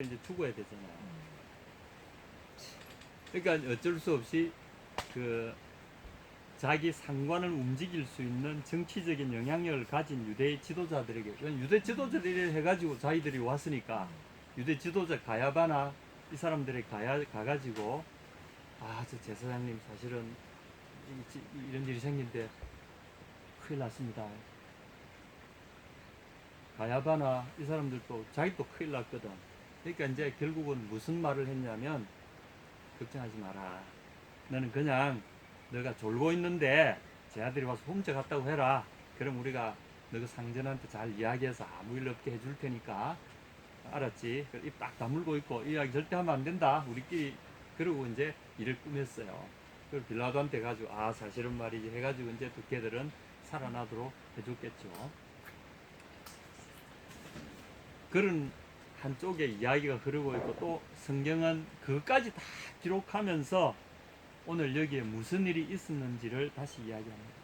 이제 죽어야 되잖아요. 그러니까 어쩔 수 없이 그 자기 상관을 움직일 수 있는 정치적인 영향력을 가진 유대 지도자들에게, 유대 지도자들이 해가지고 자기들이 왔으니까 유대 지도자 가야바나 이 사람들이 가가지고 저 제사장님 사실은 이런 일이 생긴데 큰일 났습니다. 가야바나 이 사람들도 자기도 큰일 났거든. 그러니까 이제 결국은 무슨 말을 했냐면, 걱정하지 마라. 너는 그냥 너가 졸고 있는데 제 아들이 와서 훔쳐갔다고 해라. 그럼 우리가 너그 상전한테 잘 이야기해서 아무 일 없게 해줄 테니까, 알았지? 입 딱 다물고 있고 이 이야기 절대 하면 안 된다. 우리끼리. 그러고 이제 일을 꾸몄어요. 그걸 빌라도한테 가지고 사실은 말이지 해가지고 이제 두 개들은 살아나도록 해줬겠죠. 그런 한쪽에 이야기가 흐르고 있고, 또 성경은 그것까지 다 기록하면서 오늘 여기에 무슨 일이 있었는지를 다시 이야기합니다.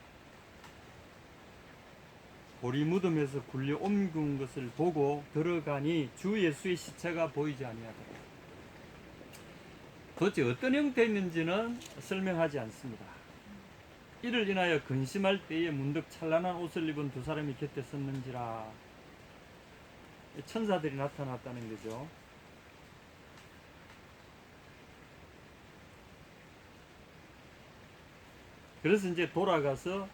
보리 무덤에서 굴려 옮긴 것을 보고 들어가니 주 예수의 시체가 보이지 아니하더라. 도대체 어떤 형태였는지는 설명하지 않습니다. 이를 인하여 근심할 때에 문득 찬란한 옷을 입은 두 사람이 곁에 섰는지라. 천사들이 나타났다는 거죠. 그래서 이제 돌아가서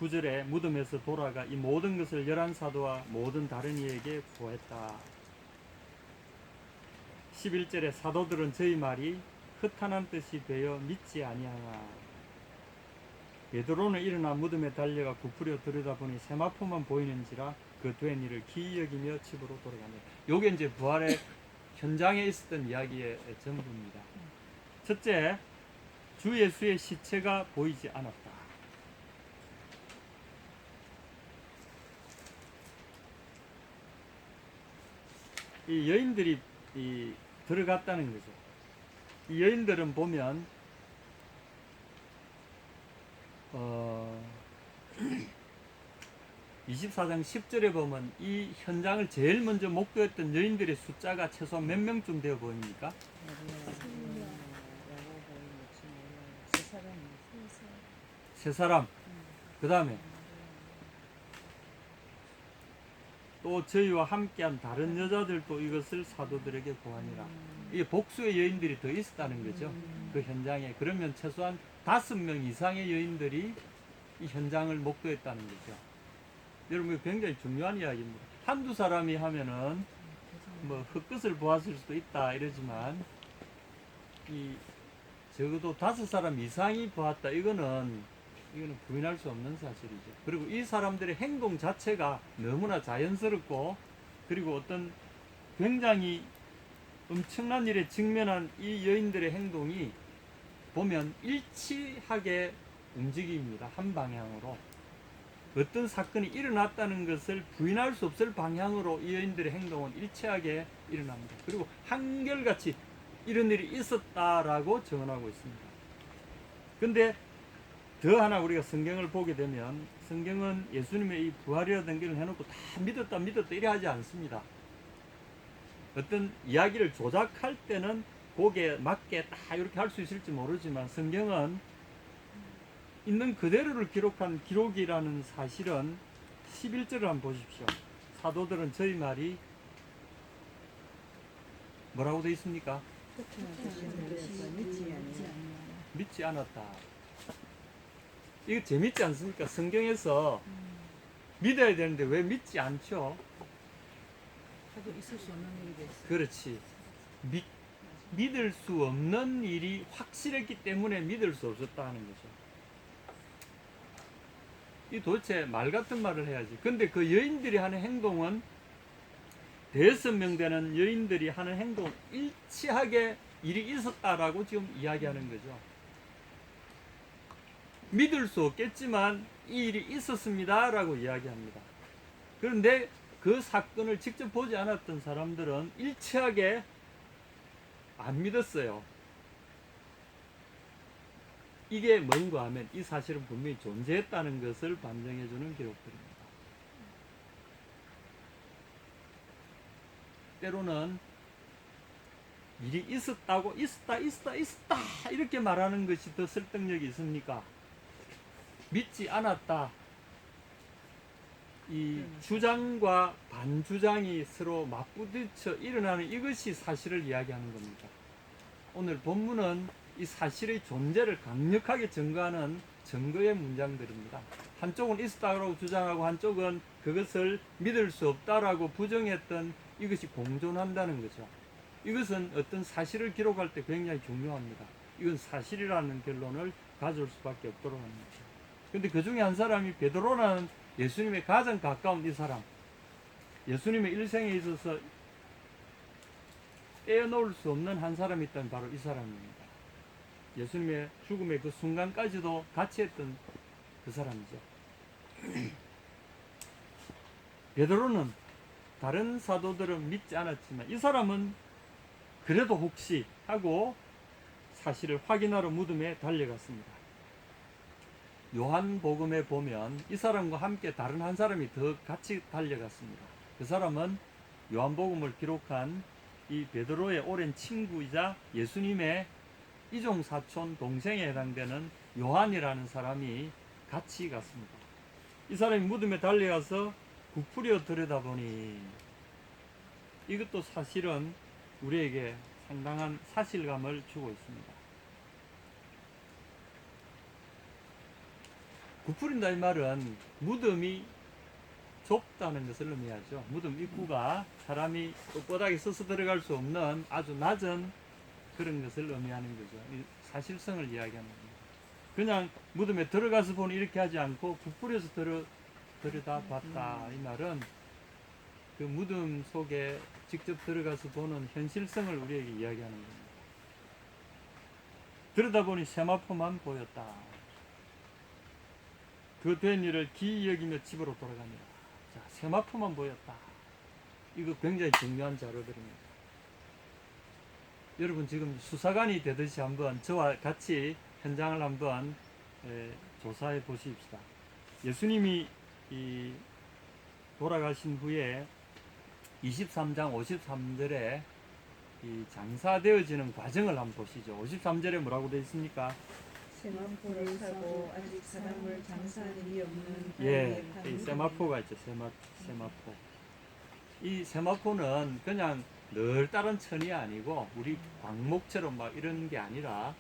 9절에 무덤에서 돌아가 이 모든 것을 열한 사도와 모든 다른 이에게 보했다. 11절에 사도들은 저희 말이 흩어난 뜻이 되어 믿지 아니하나. 베드로는 일어나 무덤에 달려가 부풀려 들여다보니 세마포만 보이는지라 그 된 일을 기이 여기며 집으로 돌아갑니다. 요게 이제 부활의 현장에 있었던 이야기의 전부입니다. 첫째, 주 예수의 시체가 보이지 않았다. 이 여인들이 들어갔다는 거죠. 이 여인들은 보면 24장 10절에 보면 이 현장을 제일 먼저 목도했던 여인들의 숫자가 최소한 몇 명쯤 되어 보입니까? 세 사람. 그 다음에 또 저희와 함께한 다른 여자들도 이것을 사도들에게 고하니라. 이게 복수의 여인들이 더 있었다는 거죠. 그 현장에. 그러면 최소한 5명 이상의 여인들이 이 현장을 목도했다는 거죠. 여러분, 굉장히 중요한 이야기입니다. 한두 사람이 하면은 뭐 흙끝을 보았을 수도 있다 이러지만, 적어도 5사람 이상이 보았다, 이거는 부인할 수 없는 사실이죠. 그리고 이 사람들의 행동 자체가 너무나 자연스럽고, 그리고 어떤 굉장히 엄청난 일에 직면한 이 여인들의 행동이 보면 일치하게 움직입니다. 한 방향으로. 어떤 사건이 일어났다는 것을 부인할 수 없을 방향으로 이 여인들의 행동은 일치하게 일어납니다. 그리고 한결같이 이런 일이 있었다라고 증언하고 있습니다. 근데 더 하나 우리가 성경을 보게 되면, 성경은 예수님의 이 부활이라는 걸 해놓고 다 믿었다 이래 하지 않습니다. 어떤 이야기를 조작할 때는 거기에 맞게 딱 이렇게 할 수 있을지 모르지만, 성경은 있는 그대로를 기록한 기록이라는 사실은 11절을 한번 보십시오. 사도들은 저희 말이 뭐라고 되어 있습니까? 믿지 않았다. 이거 재밌지 않습니까? 성경에서 믿어야 되는데 왜 믿지 않죠? 있을 수 없는 일이 됐어. 그렇지. 믿을 수 없는 일이 확실했기 때문에 믿을 수 없었다는 거죠. 이 도대체 말 같은 말을 해야지. 근데 그 여인들이 하는 행동은, 5명 되는 여인들이 하는 행동 일치하게 일이 있었다라고 지금 이야기하는 거죠. 믿을 수 없겠지만 이 일이 있었습니다 라고 이야기합니다. 그런데 그 사건을 직접 보지 않았던 사람들은 일치하게 안 믿었어요. 이게 뭔가 하면 이 사실은 분명히 존재했다는 것을 반증해주는 기록들입니다. 때로는 일이 있었다 이렇게 말하는 것이 더 설득력이 있습니까? 믿지 않았다. 이 주장과 반주장이 서로 맞부딪혀 일어나는 이것이 사실을 이야기하는 겁니다. 오늘 본문은 이 사실의 존재를 강력하게 증거하는 증거의 문장들입니다. 한쪽은 있었다고 주장하고 한쪽은 그것을 믿을 수 없다라고 부정했던 이것이 공존한다는 거죠. 이것은 어떤 사실을 기록할 때 굉장히 중요합니다. 이건 사실이라는 결론을 가져올 수밖에 없도록 합니다. 그런데 그 중에 한 사람이 베드로라는 예수님의 가장 가까운 이 사람, 예수님의 일생에 있어서 떼어놓을 수 없는 한 사람이 있다면 바로 이 사람입니다. 예수님의 죽음의 그 순간까지도 같이 했던 그 사람이죠. 베드로는 다른 사도들은 믿지 않았지만 이 사람은 그래도 혹시 하고 사실을 확인하러 무덤에 달려갔습니다. 요한복음에 보면 이 사람과 함께 다른 한 사람이 더 같이 달려갔습니다. 그 사람은 요한복음을 기록한 이 베드로의 오랜 친구이자 예수님의 이종 사촌 동생에 해당되는 요한이라는 사람이 같이 갔습니다. 이 사람이 무덤에 달려가서 부풀려 들여다보니 이것도 사실은 우리에게 상당한 사실감을 주고 있습니다. 부풀린다 이 말은 무덤이 좁다는 것을 의미하죠. 무덤 입구가 사람이 뻣뻣하게 서서 들어갈 수 없는 아주 낮은 그런 것을 의미하는 거죠. 사실성을 이야기하는 겁니다. 그냥 무덤에 들어가서 보니 이렇게 하지 않고 부풀려서 들여다봤다 이 말은 그 무덤 속에 직접 들어가서 보는 현실성을 우리에게 이야기하는 겁니다. 들여다보니 세마포만 보였다. 그 된 일을 기이 여기며 집으로 돌아갑니다. 자, 세마포만 보였다. 이거 굉장히 중요한 자료들입니다. 여러분 지금 수사관이 되듯이 한번 저와 같이 현장을 한번 조사해 보십시다. 예수님이 돌아가신 후에 23장 53절에 이 장사되어지는 과정을 한번 보시죠. 53절에 뭐라고 되어 있습니까? 세마포를 사고 아직 사람을 장사하는 일이 없는 예, 이 세마포가 있죠. 세마포. 이 세마포는 그냥 늘 다른 천이 아니고 우리 광목처럼 막 이런 게 아니라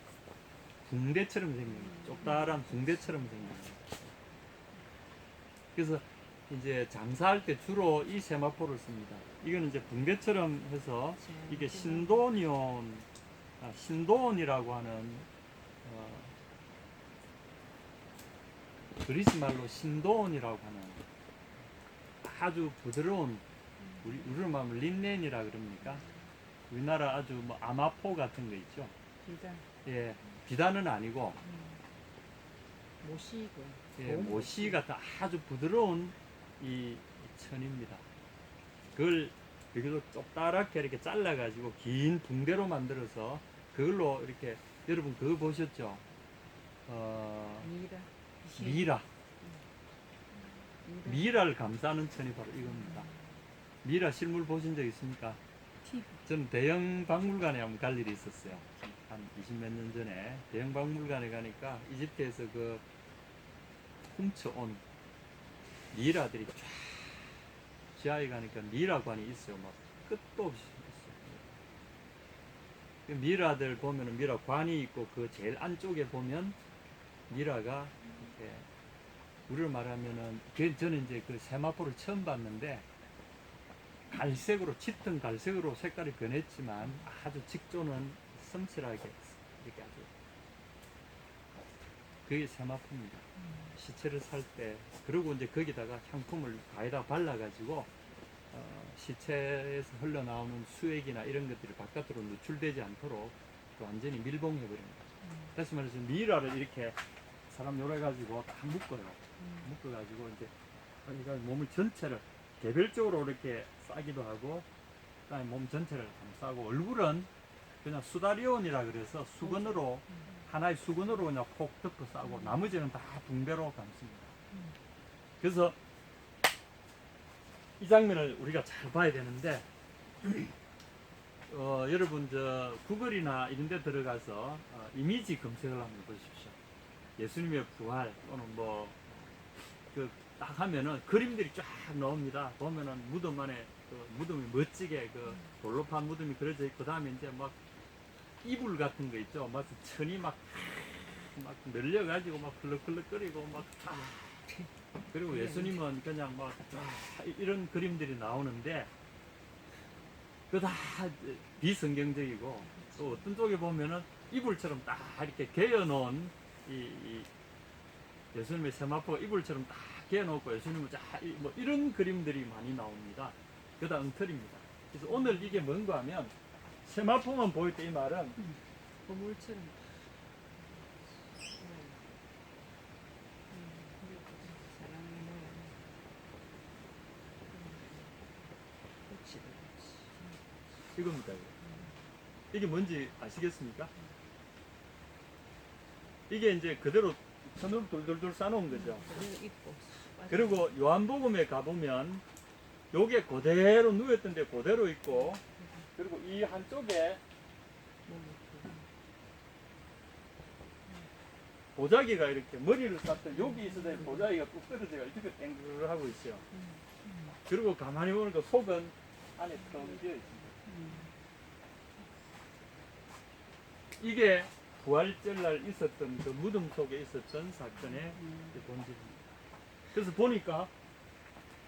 붕대처럼 생긴 거예요. 쪽다란 붕대처럼 생긴 거예요. 그래서 이제 장사할 때 주로 이 세마포를 씁니다. 이거는 이제 붕대처럼 해서 이게 신도온이라고 하는 그리스 말로 신도온이라고 하는 아주 부드러운 우리로 말하면 린넨이라 그럽니까? 우리나라 아주 뭐 아마포 같은 거 있죠. 비단. 예, 비단은 아니고 모시고. 예, 모시 같은 아주 부드러운 이 천입니다. 그걸 여기도 쪽다랗게 이렇게 잘라가지고 긴 붕대로 만들어서 그걸로 이렇게 여러분 그거 보셨죠? 미라를 감싸는 천이 바로 이겁니다. 미라 실물 보신 적 있습니까? 저는 대형 박물관에 한번 갈 일이 있었어요. 한 20몇 년 전에 대형 박물관에 가니까 이집트에서 그 훔쳐온 미라들이 쫙 지하에 가니까 미라관이 있어요. 막 끝도 없이 있어요. 미라들 보면은 미라관이 있고 그 제일 안쪽에 보면 미라가 이렇게 우리로 말하면은 저는 이제 그 세마포를 처음 봤는데 갈색으로 짙은 갈색으로 색깔이 변했지만 아주 직조는 섬찟하게 이렇게 아주 그게 세마포입니다. 시체를 살 때 그리고 이제 거기다가 향품을 가에다 발라가지고 시체에서 흘러나오는 수액이나 이런 것들이 바깥으로 노출되지 않도록 완전히 밀봉해버립니다. 다시 말해서 미라를 이렇게 사람 요래가지고 딱 묶어요. 묶어가지고 이제 몸을 전체를 개별적으로 이렇게 싸기도 하고 그다음에 몸 전체를 감싸고 얼굴은 그냥 수다리온이라 그래서 수건으로 하나의 수건으로 그냥 폭 덮어 싸고 나머지는 다 붕대로 감습니다. 그래서 이 장면을 우리가 잘 봐야 되는데 여러분 저 구글이나 이런 데 들어가서 이미지 검색을 한번 보십시오. 예수님의 부활 또는 뭐 그 딱 하면은 그림들이 쫙 나옵니다. 보면은 무덤 안에 그 무덤이 멋지게 그 돌로 판 무덤이 그려져 있고, 그다음에 이제 막 이불 같은 거 있죠. 막 천이 막 늘려가지고 막 펄럭펄럭거리고 막 그리고 예수님은 그냥 막 이런 그림들이 나오는데 그 다 비성경적이고, 또 어떤 쪽에 보면은 이불처럼 딱 이렇게 개어놓은 이 예수님의 세마포가 이불처럼 딱 개어놓고 예수님은 뭐 이런 그림들이 많이 나옵니다. 그다 엉터리입니다. 그래서 오늘 이게 뭔가 하면 세마포만 보일 때 이 말은 보물처럼. 사랑의 모양. 꽃이다. 이겁니다. 이게 뭔지 아시겠습니까? 이게 이제 그대로 천으로 돌돌돌 싸놓은 거죠. 그래서 입고. 그리고 요한복음에 가보면 요게 그대로 누웠던 데 그대로 있고, 그리고 이 한쪽에 보자기가 이렇게 머리를 쌌던 여기 있어야 될 보자기가 뚝 떨어져가 이렇게 땡글 하고 있어요. 그리고 가만히 보니까 속은 안에 텅 비어 있습니다. 이게 부활절날 있었던 그 무덤 속에 있었던 사건의 본질입니다. 그래서 보니까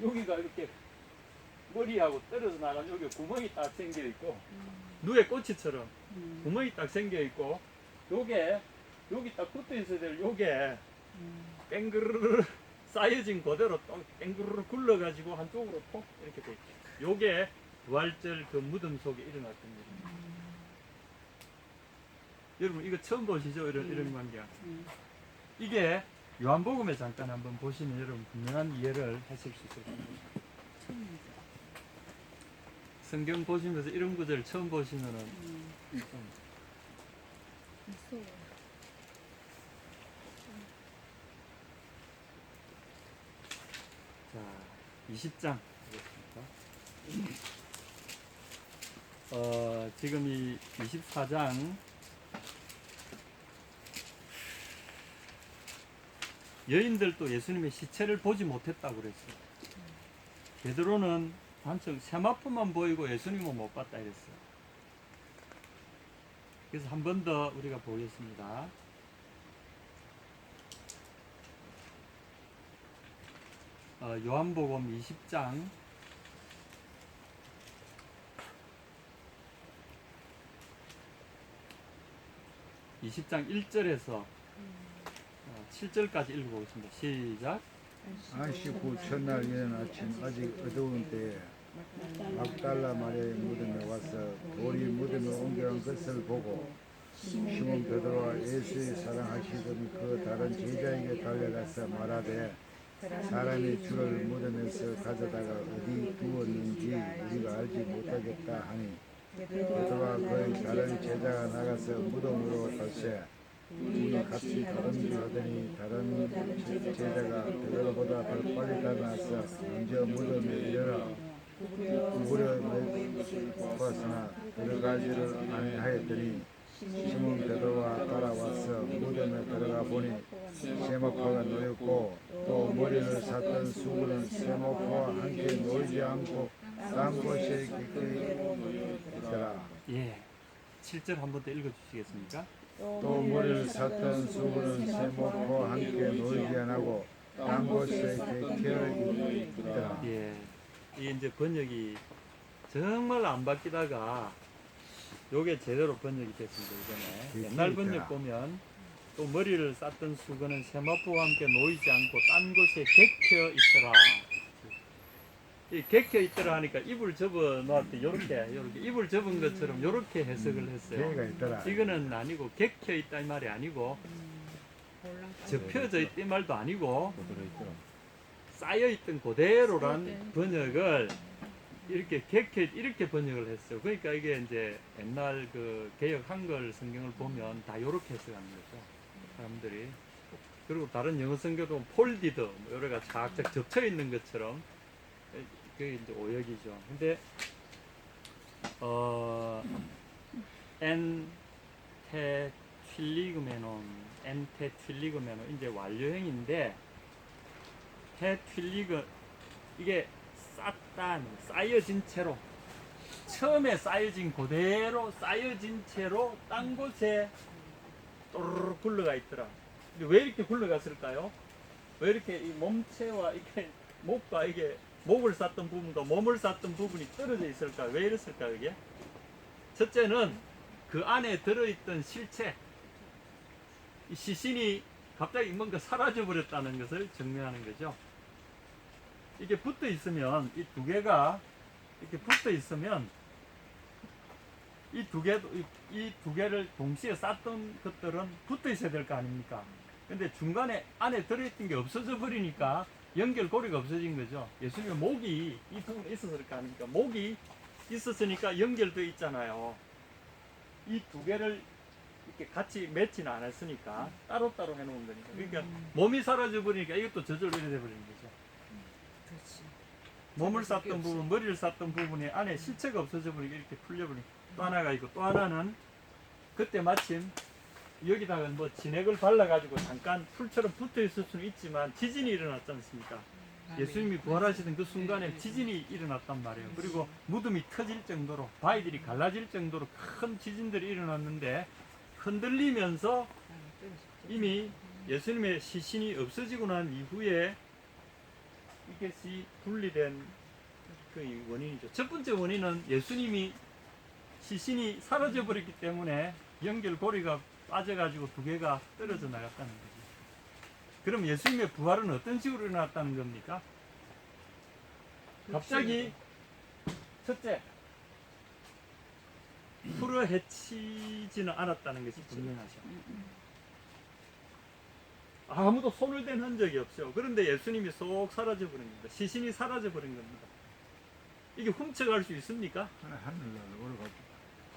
여기가 이렇게 머리하고 떨어져 나간 여기 구멍이 딱 생겨 있고, 누에 꼬치처럼 구멍이 딱 생겨 있고, 요게 여기 딱 붙어 있어야 될 요게 뺑그르르 쌓여진 그대로 또 뺑그르르 굴러가지고 한쪽으로 톡 이렇게 돼 있죠. 요게 부활절 그 무덤 속에 일어났던 일입니다. 여러분 이거 처음 보시죠? 이런 광경. 이게 요한복음에 잠깐 한번 보시면 여러분 분명한 이해를 하실 수 있을 겁니다. 성경 보시면서 이런 구절 처음 보시면은 좀 자, 20장 보겠습니다. 지금 이 24장 여인들도 예수님의 시체를 보지 못했다고 그랬어요. 베드로는 단청 세마포만 보이고 예수님은 못 봤다 이랬어요. 그래서 한 번 더 우리가 보겠습니다. 요한복음 20장 1절에서 7절까지 읽어보겠습니다. 시작. 안식 후 첫날 이른 아침 아직 어두운 때에 막달라 마리아의 무덤에 와서 돌이 무덤에 옮겨간 것을 보고 시몬 베드로와 예수의 사랑하시던 그 다른 제자에게 달려가서 말하되 사람이 주를 무덤에서 가져다가 어디 두었는지 우리가 알지 못하겠다 하니 베드로와 그의 다른 제자가 나가서 무덤으로 갈새 우리 같이 다른 줄 하더니 다른 제자가 베드로보다 더 빨리 달아나서 먼저 무덤에 이르러 구부려 봤으나 들어가지를 아니하였더니 시몬 베드로가 따라와서 무덤에 들어가 보니 세마포가 놓였고 또 머리를 샀던 수구는 세마포와 함께 놓이지 않고 딴 곳에 기꺼이 있더라. 예. 7절 한 번 더 읽어 주시겠습니까? 또 머리를 샀던 수구는 세마포와 함께 놓이지 않고 딴 곳에 기꺼이 있더라. 예. 이게 이제 번역이 정말 안 바뀌다가 요게 제대로 번역이 됐습니다. 이번에 옛날 번역 보면 또 머리를 쌌던 수건은 세마포와 함께 놓이지 않고 딴 곳에 객혀 있더라. 이 객혀 있더라 하니까 이불 접어 놓았더니 요렇게 이불 접은 것처럼 요렇게 해석을 했어요. 개가 있더라. 이거는 아니고 객혀 있다 이 말이 아니고 접혀져 있다 이 말도 아니고 쌓여 있던 그대로란 번역을 이렇게 이렇게 번역을 했어요. 그러니까 이게 이제 옛날 그 개역 한글 성경을 보면 다 이렇게 해석하는 거죠. 사람들이. 그리고 다른 영어 성경도 폴디드 뭐 여러 가지 착착 접쳐 있는 것처럼 그게 이제 오역이죠. 근데 엔테틸리그메논 이제 완료형인데 테틸리그 이게 쌓여진 채로 처음에 쌓여진 그대로 쌓여진 채로 딴 곳에 또르르 굴러가 있더라. 근데 왜 이렇게 굴러갔을까요? 왜 이렇게 이 몸체와 이렇게 목과 이게 목을 쌌던 부분과 몸을 쌌던 부분이 떨어져 있을까? 왜 이랬을까 그게? 첫째는 그 안에 들어있던 실체, 이 시신이 갑자기 뭔가 사라져 버렸다는 것을 증명하는 거죠. 이게 붙어 있으면 이 두 개가 이렇게 붙어 있으면 이 두 개를 동시에 쌌던 것들은 붙어 있어야 될 거 아닙니까? 근데 중간에 안에 들어있던 게 없어져 버리니까 연결고리가 없어진 거죠. 예수님의 목이 이 부분에 있었을 거 아닙니까? 목이 있었으니까 연결되어 있잖아요. 이 두 개를 이렇게 같이 맺지는 않았으니까 따로따로 해놓은 거니까. 그러니까 몸이 사라져 버리니까 이것도 저절로 이래 돼 버리는 거죠. 그렇지. 몸을 쌌던 부분, 머리를 쌌던 부분에 안에 실체가 없어져 버리고 이렇게 풀려버리고 또 하나가 있고 또 하나는 그때 마침 여기다가 뭐 진액을 발라가지고 잠깐 풀처럼 붙어 있을 수는 있지만 지진이 일어났지 않습니까? 예수님이 부활하시던 그 순간에 지진이 일어났단 말이에요. 그리고 무덤이 터질 정도로 바위들이 갈라질 정도로 큰 지진들이 일어났는데 흔들리면서 이미 예수님의 시신이 없어지고 난 이후에 이것이 분리된 그 원인이죠. 첫 번째 원인은 예수님이 시신이 사라져 버렸기 때문에 연결고리가 빠져가지고 두 개가 떨어져 나갔다는 거죠. 그럼 예수님의 부활은 어떤 식으로 일어났다는 겁니까? 갑자기 첫째, 풀어 헤치지는 않았다는 것이 분명하죠. 아무도 손을 댄 흔적이 없죠. 그런데 예수님이 쏙 사라져 버린 겁니다. 시신이 사라져 버린 겁니다. 이게 훔쳐갈 수 있습니까? 하늘날 올라가고.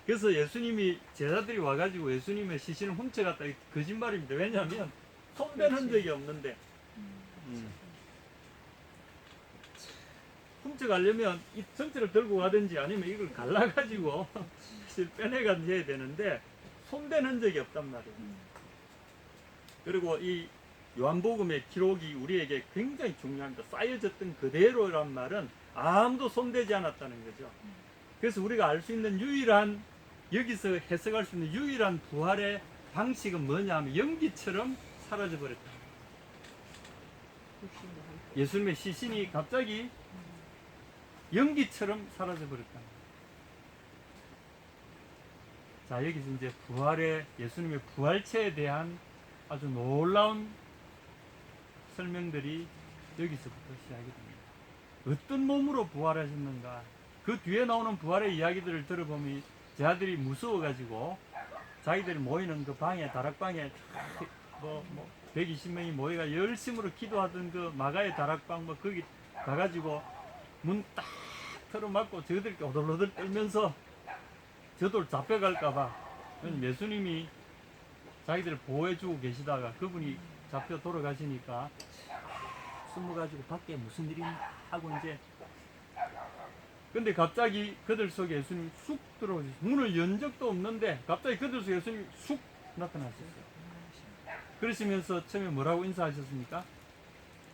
그래서 예수님이 제자들이 와가지고 예수님의 시신을 훔쳐갔다. 이게 거짓말입니다. 왜냐하면 손댄 흔적이 없는데 훔쳐가려면 이 전체를 들고 가든지 아니면 이걸 갈라가지고 빼내가든지 해야 되는데 손댄 흔적이 없단 말이에요. 그리고 이 요한복음의 기록이 우리에게 굉장히 중요합니다. 쌓여졌던 그대로란 말은 아무도 손대지 않았다는 거죠. 그래서 우리가 알 수 있는 유일한, 여기서 해석할 수 있는 유일한 부활의 방식은 뭐냐 하면 연기처럼 사라져 버렸다. 예수님의 시신이 갑자기 연기처럼 사라져 버렸다. 자, 여기서 이제 부활의, 예수님의 부활체에 대한 아주 놀라운 설명들이 여기서부터 시작이 됩니다. 어떤 몸으로 부활하셨는가? 그 뒤에 나오는 부활의 이야기들을 들어보면 제자들이 무서워가지고 자기들이 모이는 그 방에, 다락방에 뭐 120명이 모여가 열심으로 기도하던 그 마가의 다락방 뭐 거기 가가지고 문 딱 틀어막고 저들끼리 오돌오돌 떨면서 저들 잡혀갈까봐. 예수님이 자기들을 보호해주고 계시다가 그분이 잡혀 돌아가시니까 숨어가지고 밖에 무슨 일이 하고 이제, 근데 갑자기 그들 속에 예수님이 쑥 들어오셨어요. 문을 연 적도 없는데 갑자기 그들 속에 예수님이 쑥 나타나셨어요. 그러시면서 처음에 뭐라고 인사하셨습니까?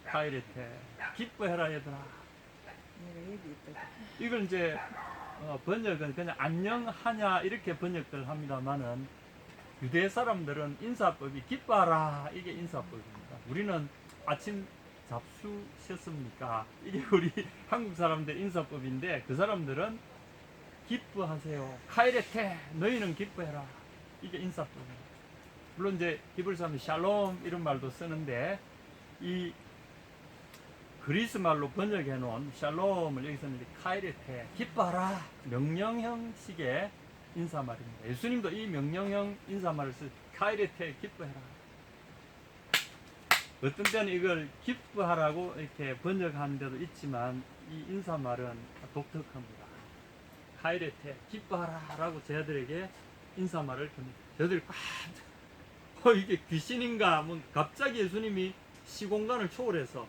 카이레테, 기뻐해라 얘들아. 이걸 이제 번역은 그냥 안녕하냐 이렇게 번역들 합니다만은 유대 사람들은 인사법이 기뻐하라, 이게 인사법입니다. 우리는 아침 잡수셨습니까? 이게 우리 한국 사람들 인사법인데 그 사람들은 기뻐하세요. 카이레테, 너희는 기뻐해라. 이게 인사법입니다. 물론 이제 히브리 사람들 샬롬 이런 말도 쓰는데 이 그리스 말로 번역해 놓은 샬롬을 여기서는 카이레테, 기뻐하라, 명령형식의 인사말입니다. 예수님도 이 명령형 인사말을 쓰 카이레테, 기뻐해라. 어떤 때는 이걸 기뻐하라고 이렇게 번역하는 데도 있지만 이 인사말은 독특합니다. 카이레테, 기뻐하라 라고 제자들에게 인사말을 겁니다. 저들이 이게 귀신인가? 뭐 갑자기 예수님이 시공간을 초월해서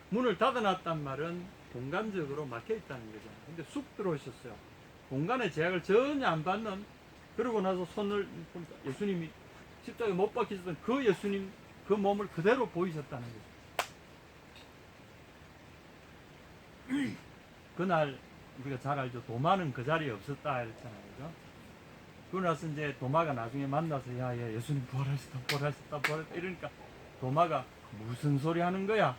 문을 닫아놨단 말은 공간적으로 막혀있다는 거죠. 근데 쑥 들어오셨어요. 공간의 제약을 전혀 안 받는, 그러고 나서 손을 보니까 예수님이 십자가에 못 박히셨던 그 예수님 그 몸을 그대로 보이셨다는 거죠. 그날 우리가 잘 알죠. 도마는 그 자리에 없었다 이랬잖아요. 그죠? 그러고 나서 이제 도마가 나중에 만나서 야, 예수님 부활하셨다 이러니까 도마가 무슨 소리 하는 거야?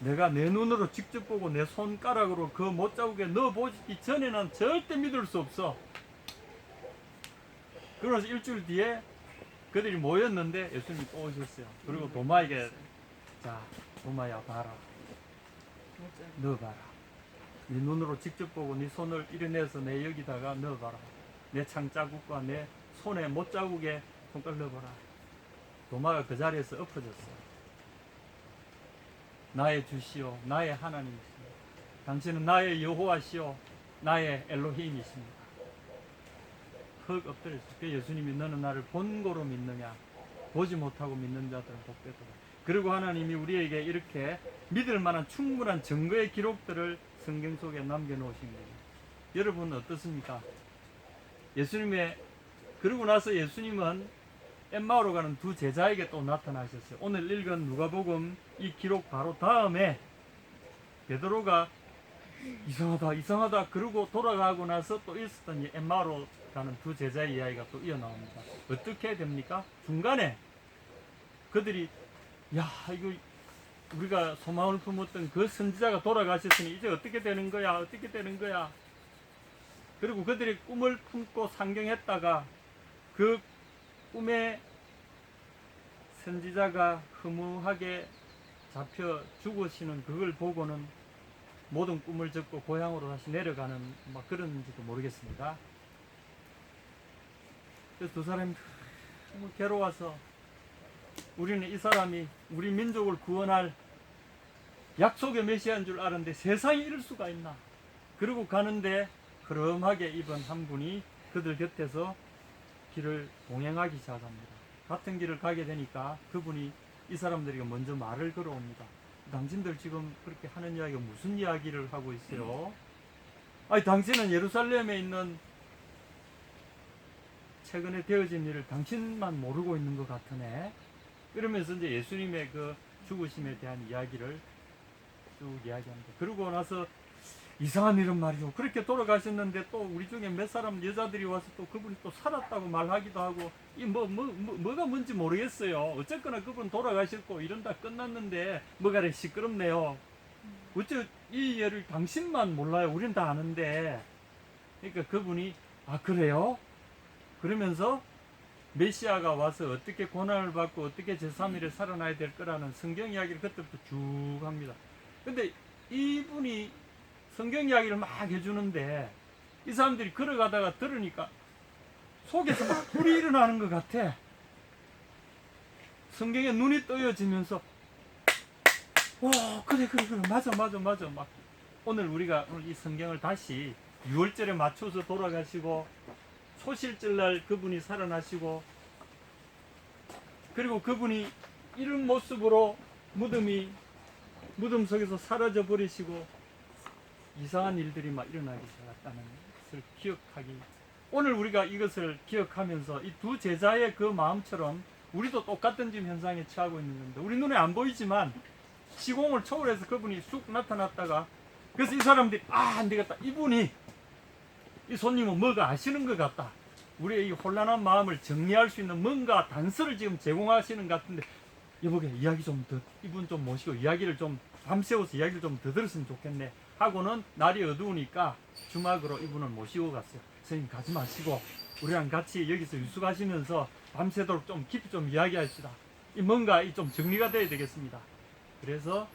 내가 내 눈으로 직접 보고 내 손가락으로 그 못자국에 넣어보기 전에는 절대 믿을 수 없어. 그러면서 일주일 뒤에 그들이 모였는데 예수님이 또 오셨어요. 그리고 도마에게 자, 도마야 봐라. 넣어봐라. 네 눈으로 직접 보고 네 손을 이려내서 내 여기다가 넣어봐라. 내 창자국과 내 손에 못자국에 손가락 넣어봐라. 도마가 그 자리에서 엎어졌어요. 나의 주시오, 나의 하나님이시오. 당신은 나의 여호와시오, 나의 엘로힘이십니다. 흙 엎드렸어요. 그 예수님이 너는 나를 본고로 믿느냐? 보지 못하고 믿는 자들은 복되도다. 그리고 하나님이 우리에게 이렇게 믿을 만한 충분한 증거의 기록들을 성경 속에 남겨놓으신 거예요. 여러분 어떻습니까? 그러고 나서 예수님은 엠마오로 가는 두 제자에게 또 나타나셨어요. 오늘 읽은 누가복음 이 기록 바로 다음에 베드로가 이상하다 그러고 돌아가고 나서 또 있었던 이 엠마오로 가는 두 제자의 이야기가 또 이어나옵니다. 어떻게 됩니까? 중간에 그들이 이거 우리가 소망을 품었던 그 선지자가 돌아가셨으니 이제 어떻게 되는 거야? 그리고 그들이 꿈을 품고 상경했다가 그 꿈에 선지자가 허무하게 잡혀 죽으시는 그걸 보고는 모든 꿈을 접고 고향으로 다시 내려가는 그런지도 모르겠습니다. 그래서 두 사람이 너무 괴로워서 우리는 이 사람이 우리 민족을 구원할 약속의 메시아인 줄 알았는데 세상에 이럴 수가 있나. 그러고 가는데 흐름하게 입은 한 분이 그들 곁에서 길을 동행하기 시작합니다. 같은 길을 가게 되니까 그분이 이 사람들에게 먼저 말을 걸어옵니다. 당신들 지금 그렇게 하는 이야기가 무슨 이야기를 하고 있어요? 아니, 당신은 예루살렘에 있는 최근에 되어진 일을 당신만 모르고 있는 것 같으네. 이러면서 이제 예수님의 그 죽으심에 대한 이야기를 쭉 이야기합니다. 그러고 나서 이상한 일은 말이죠. 그렇게 돌아가셨는데 또 우리 중에 몇 사람 여자들이 와서 또 그분이 또 살았다고 말하기도 하고 뭐가 뭔지 모르겠어요. 어쨌거나 그분 돌아가셨고 이런다 끝났는데 뭐가 이렇게 시끄럽네요. 어째 이 예를 당신만 몰라요. 우린 다 아는데. 그러니까 그분이 그래요? 그러면서 메시아가 와서 어떻게 고난을 받고 어떻게 제3일에 살아나야 될 거라는 성경 이야기를 그때부터 쭉 합니다. 근데 이분이 성경 이야기를 막 해주는데 이 사람들이 걸어가다가 들으니까 속에서 막 불이 일어나는 것 같아. 성경에 눈이 떠여지면서 그래 맞아 막 오늘 이 성경을 다시 6월절에 맞춰서 돌아가시고 초실절날 그분이 살아나시고 그리고 그분이 이런 모습으로 무덤 속에서 사라져 버리시고 이상한 일들이 막 일어나기 시작했다는 것을 기억하기. 오늘 우리가 이것을 기억하면서 이 두 제자의 그 마음처럼 우리도 똑같은 지금 현상에 처하고 있는 겁니다. 우리 눈에 안 보이지만 시공을 초월해서 그분이 쑥 나타났다가 그래서 이 사람들이 안 되겠다. 이 손님은 뭐가 아시는 것 같다. 우리의 이 혼란한 마음을 정리할 수 있는 뭔가 단서를 지금 제공하시는 것 같은데 여보게 이야기 좀 더 이분 좀 모시고 이야기를 좀 밤새워서 이야기를 좀 더 들었으면 좋겠네 하고는 날이 어두우니까 주막으로 이분을 모시고 갔어요. 선생님 가지 마시고 우리랑 같이 여기서 유숙하시면서 밤새도록 좀 깊이 좀 이야기합시다. 뭔가 좀 정리가 돼야 되겠습니다. 그래서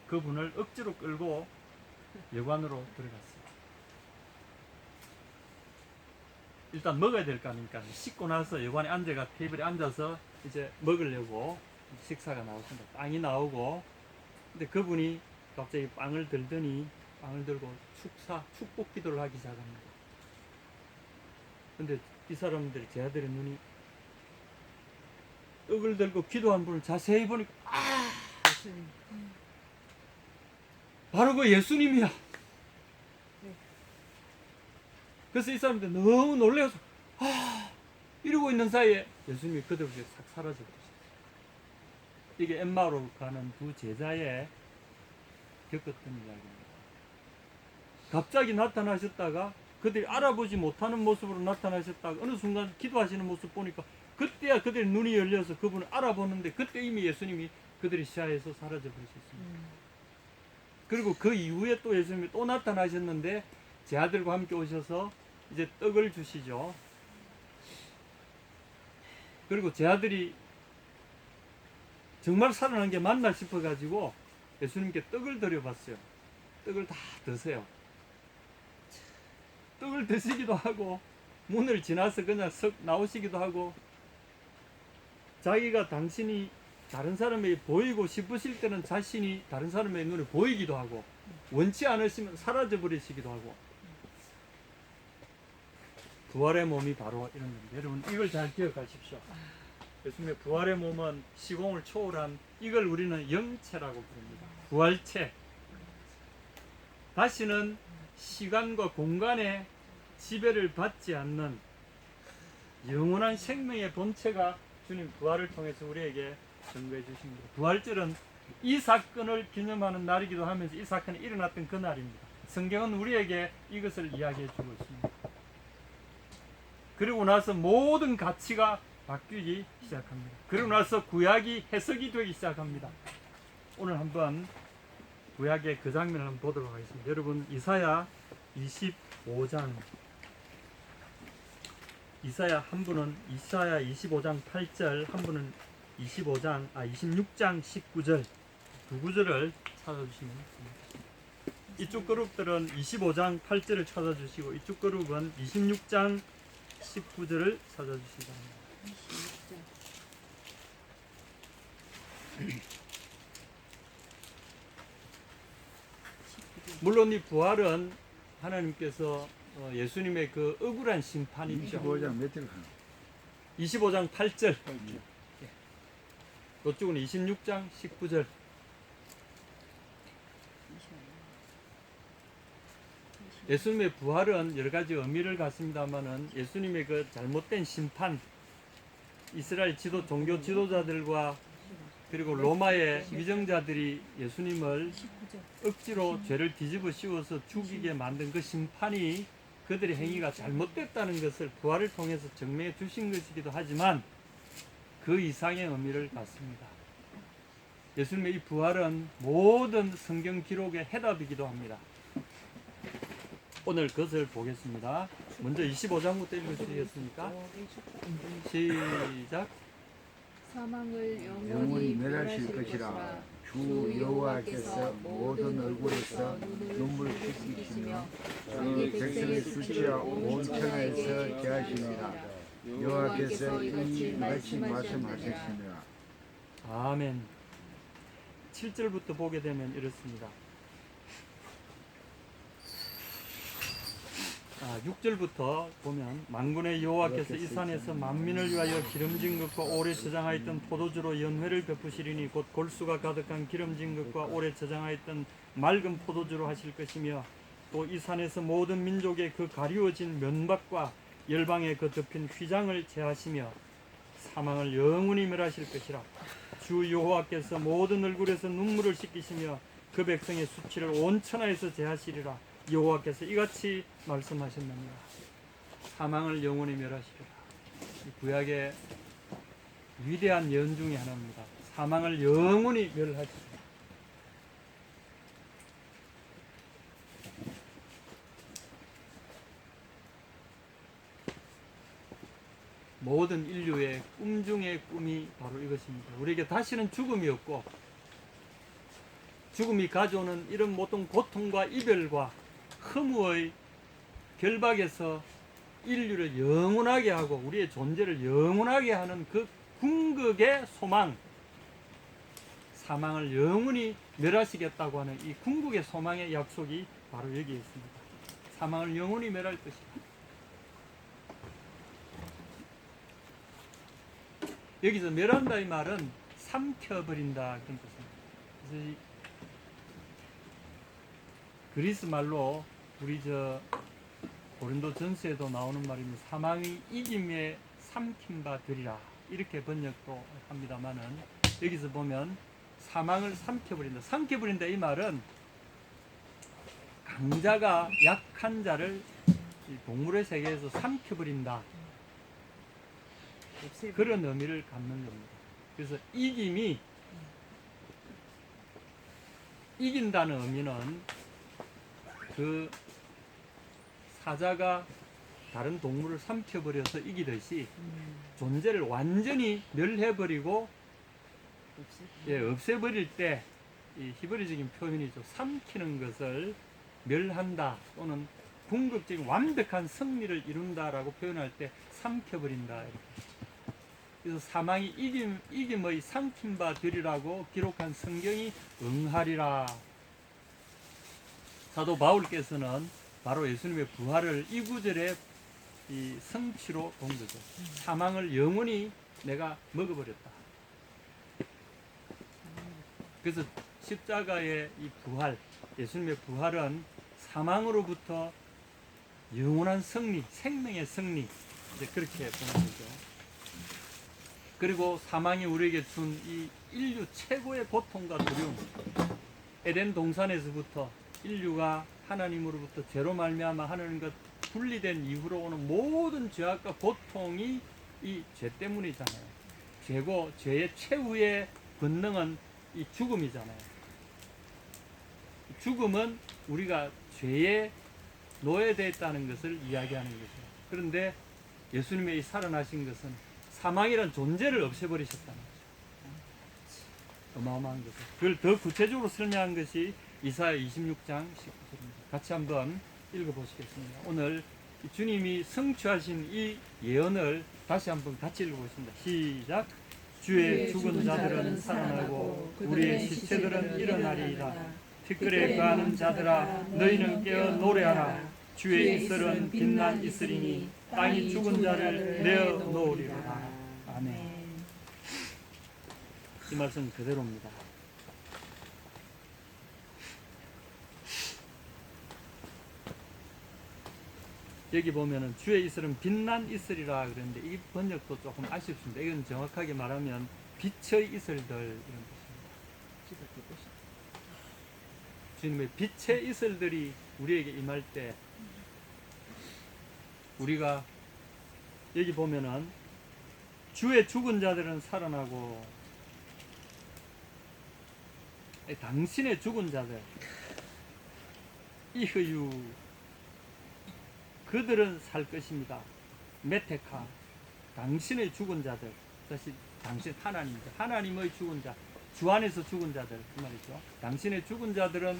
그분을 억지로 끌고 여관으로 들어갔어요. 일단 먹어야 될 거 아닙니까? 씻고 나서 여관에 앉아가 테이블에 앉아서 이제 먹으려고 식사가 나왔습니다. 빵이 나오고 근데 그분이 갑자기 빵을 들더니 빵을 들고 축복 기도를 하기 시작합니다. 근데 이 사람들이 제자들의 눈이 떡을 들고 기도한 분을 자세히 보니까 예수님. 바로 그 예수님이야. 그래서 이 사람들 너무 놀라서 이러고 있는 사이에 예수님이 그들에게 싹 사라져 버렸어요. 이게 엠마오로 가는 두 제자의 겪었던 이야기입니다. 갑자기 나타나셨다가 그들이 알아보지 못하는 모습으로 나타나셨다가 어느 순간 기도하시는 모습 보니까 그때야 그들의 눈이 열려서 그분을 알아보는데 그때 이미 예수님이 그들의 시야에서 사라져 버리셨습니다. 그리고 그 이후에 또 예수님이 또 나타나셨는데 제 아들과 함께 오셔서 이제 떡을 주시죠. 그리고 제 아들이 정말 살아난 게 맞나 싶어가지고 예수님께 떡을 드려봤어요. 떡을 다 드세요. 떡을 드시기도 하고 문을 지나서 그냥 석 나오시기도 하고 자기가 당신이 다른 사람에게 보이고 싶으실 때는 자신이 다른 사람의 눈에 보이기도 하고 원치 않으시면 사라져 버리시기도 하고 부활의 몸이 바로 이런 겁니다. 여러분 이걸 잘 기억하십시오. 예수님의 부활의 몸은 시공을 초월한 이걸 우리는 영체라고 부릅니다. 부활체. 다시는 시간과 공간의 지배를 받지 않는 영원한 생명의 본체가 주님 부활을 통해서 우리에게 증거해 주십니다. 부활절은 이 사건을 기념하는 날이기도 하면서 이 사건이 일어났던 그 날입니다. 성경은 우리에게 이것을 이야기해 주고 있습니다. 그리고 나서 모든 가치가 바뀌기 시작합니다. 그리고 나서 구약이 해석이 되기 시작합니다. 오늘 한번 구약의 그 장면을 한번 보도록 하겠습니다. 여러분 이사야 25장 이사야 한 분은 이사야 25장 8절 한 분은 26장 19절 두 구절을 찾아주시면 됩니다. 이쪽 그룹들은 25장 8절을 찾아주시고 이쪽 그룹은 26장 19절을 찾아주시기 바랍니다. 물론 이 부활은 하나님께서 예수님의 그 억울한 심판이죠. 25장 몇 절 하나? 25장 8절. 이쪽은 26장 19절. 예수님의 부활은 여러 가지 의미를 갖습니다만은 예수님의 그 잘못된 심판, 이스라엘 종교 지도자들과 그리고 로마의 위정자들이 예수님을 억지로 죄를 뒤집어 씌워서 죽이게 만든 그 심판이 그들의 행위가 잘못됐다는 것을 부활을 통해서 증명해 주신 것이기도 하지만 그 이상의 의미를 갖습니다. 예수님의 이 부활은 모든 성경 기록의 해답이기도 합니다. 오늘 그것을 보겠습니다. 먼저 25장부터 읽으시겠습니까? 시작. 사망을 영원히 멸하실 것이라. 주 여호와께서 모든 얼굴에서 눈물을 씻기시며 그 백성의 수치와 온 천하에서 제하시니라. 여호와께서 이같이 말씀하셨으며. 아멘. 7절부터 보게 되면 이렇습니다. 6절부터 보면 만군의 여호와께서 이 산에서 만민을 위하여 기름진 것과 오래 저장하였던 포도주로 연회를 베푸시리니 곧 골수가 가득한 기름진 것과 오래 저장하였던 맑은 포도주로 하실 것이며 또 이 산에서 모든 민족의 그 가리워진 면박과 열방의 그 덮인 휘장을 제하시며 사망을 영원히 멸하실 것이라. 주 여호와께서 모든 얼굴에서 눈물을 씻기시며 그 백성의 수치를 온 천하에서 제하시리라. 여호와께서 이같이 말씀하셨느니라. 사망을 영원히 멸하시리라. 이 구약의 위대한 예언 중에 하나입니다. 사망을 영원히 멸하시리라. 모든 인류의 꿈 중의 꿈이 바로 이것입니다. 우리에게 다시는 죽음이 없고 죽음이 가져오는 이런 모든 고통과 이별과 허무의 결박에서 인류를 영원하게 하고 우리의 존재를 영원하게 하는 그 궁극의 소망, 사망을 영원히 멸하시겠다고 하는 이 궁극의 소망의 약속이 바로 여기에 있습니다. 사망을 영원히 멸할 것이다. 여기서 멸한다 이 말은 삼켜버린다 그런 뜻입니다. 그래서 이 그리스 말로 우리 고린도 전서에도 나오는 말입니다. 사망이 이김에 삼킨 바 되리라. 이렇게 번역도 합니다만은 여기서 보면 사망을 삼켜버린다. 삼켜버린다 이 말은 강자가 약한 자를 이 동물의 세계에서 삼켜버린다. 그런 의미를 갖는 겁니다. 그래서 이긴다는 의미는 그 사자가 다른 동물을 삼켜버려서 이기듯이 존재를 완전히 멸해버리고 없애버릴 때 이 히브리적인 표현이죠. 삼키는 것을 멸한다 또는 궁극적인 완벽한 승리를 이룬다라고 표현할 때 삼켜버린다. 이렇게. 그래서 사망이 이김의 삼킨 바 되리라고 기록한 성경이 응하리라. 사도 바울께서는 바로 예수님의 부활을 이 구절에 이 성취로 본 거죠. 사망을 영원히 내가 먹어버렸다. 그래서 십자가의 이 부활, 예수님의 부활은 사망으로부터 영원한 승리, 생명의 승리, 이제 그렇게 보는 거죠. 그리고 사망이 우리에게 준 이 인류 최고의 고통과 두려움, 에덴 동산에서부터 인류가 하나님으로부터 죄로 말미암아 하나님 것 분리된 이후로 오는 모든 죄악과 고통이 이 죄 때문이잖아요. 죄고 죄의 최후의 권능은 이 죽음이잖아요. 죽음은 우리가 죄에 노예되어 있다는 것을 이야기하는 거죠. 그런데 예수님의 이 살아나신 것은 사망이란 존재를 없애버리셨다는 거죠. 어마어마한 거죠. 그걸 더 구체적으로 설명한 것이 이사야 26장 19절입니다. 같이 한번 읽어보시겠습니다. 오늘 주님이 성취하신 이 예언을 다시 한번 같이 읽어보겠습니다. 시작. 주의 죽은 자들은 살아나고 우리의 시체들은 일어나리이다. 티끌에 거하는 자들아 너희는 깨어 노래하라. 주의 이슬은 빛난 이슬이니 땅이 죽은 자를 내어 놓으리로다. 아멘. 이 말씀 그대로입니다. 여기 보면은 주의 이슬은 빛난 이슬이라 그랬는데 이 번역도 조금 아쉽습니다. 이건 정확하게 말하면 빛의 이슬들 이런 뜻입니다. 주님의 빛의 이슬들이 우리에게 임할 때 우리가 여기 보면은 주의 죽은 자들은 살아나고 당신의 죽은 자들 이흐유 그들은 살 것입니다. 메테카 당신의 죽은 자들 다시 당신 하나님입니다. 하나님의 죽은 자 주 안에서 죽은 자들 그 말이죠. 당신의 죽은 자들은